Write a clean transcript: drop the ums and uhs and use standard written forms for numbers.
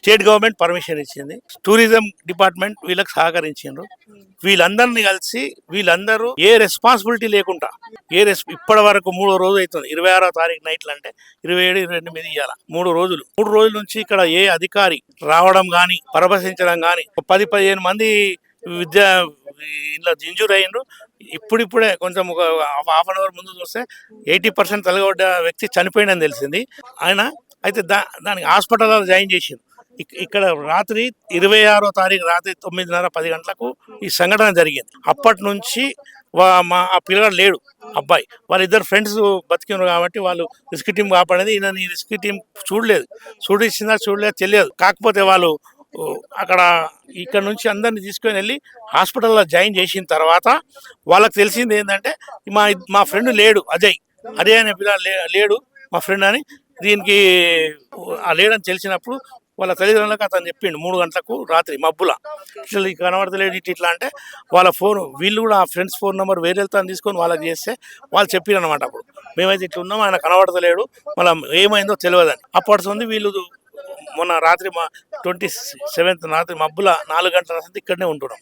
State government permission ఇచ్చింది, tourism department వీళ్ళకి సహకరించిండ్రు. వీళ్ళందరినీ కలిసి వీళ్ళందరూ ఏ రెస్పాన్సిబిలిటీ లేకుండా ఇప్పటి వరకు 3వ రోజు అవుతుంది. 26వ తారీఖు నైట్లు అంటే 27, 28 ఇవ్వాలి. 3 రోజుల నుంచి ఇక్కడ ఏ అధికారి రావడం కానీ పరామర్శించడం కానీ 10-15 మంది విద్యా ఇలా ఇంజూర్ అయ్యిండ్రు. ఇప్పుడిప్పుడే కొంచెం ఒక హాఫ్ అన్ అవర్ ముందు చూస్తే 80% తలగొడ్డ వ్యక్తి చనిపోయిందని తెలిసింది. ఆయన అయితే దానికి హాస్పిటల్లో జాయిన్ చేసిండు. ఇక్కడ రాత్రి 26వ తారీఖు రాత్రి 9:30-10 గంటలకు ఈ సంఘటన జరిగింది. అప్పటి నుంచి ఆ పిల్లగాడు లేడు, అబ్బాయి. వాళ్ళిద్దరు ఫ్రెండ్స్ బతికినారు కాబట్టి వాళ్ళు రెస్క్యూ టీం కాపాడేది. ఈయన రెస్క్యూ టీం చూడలేదు తెలియదు. కాకపోతే వాళ్ళు అక్కడ ఇక్కడ నుంచి అందరిని తీసుకొని వెళ్ళి హాస్పిటల్లో జాయిన్ చేసిన తర్వాత వాళ్ళకి తెలిసింది ఏంటంటే మా ఫ్రెండ్ లేడు, అజయ్ అనే పిల్ల లేడు మా ఫ్రెండ్ అని. దీనికి లేడని తెలిసినప్పుడు వాళ్ళ తల్లిదండ్రులకు అతను చెప్పిండు 3 గంటలకు రాత్రి మబ్బుల ఇట్లా కనబడతలేడు ఇట్లా అంటే వాళ్ళ ఫోన్ వీళ్ళు కూడా ఆ ఫ్రెండ్స్ ఫోన్ నెంబర్ వేరే తీసుకొని వాళ్ళకి చేస్తే వాళ్ళు చెప్పారు అనమాట. అప్పుడు మేమైతే ఇట్లా ఉన్నాం, ఆయన కనబడతలేడు, మళ్ళీ ఏమైందో తెలియదని. అప్పటి ఉంది వీళ్ళు మొన్న రాత్రి 27th రాత్రి మబ్బుల 4 గంటల ఇక్కడనే ఉంటున్నాం.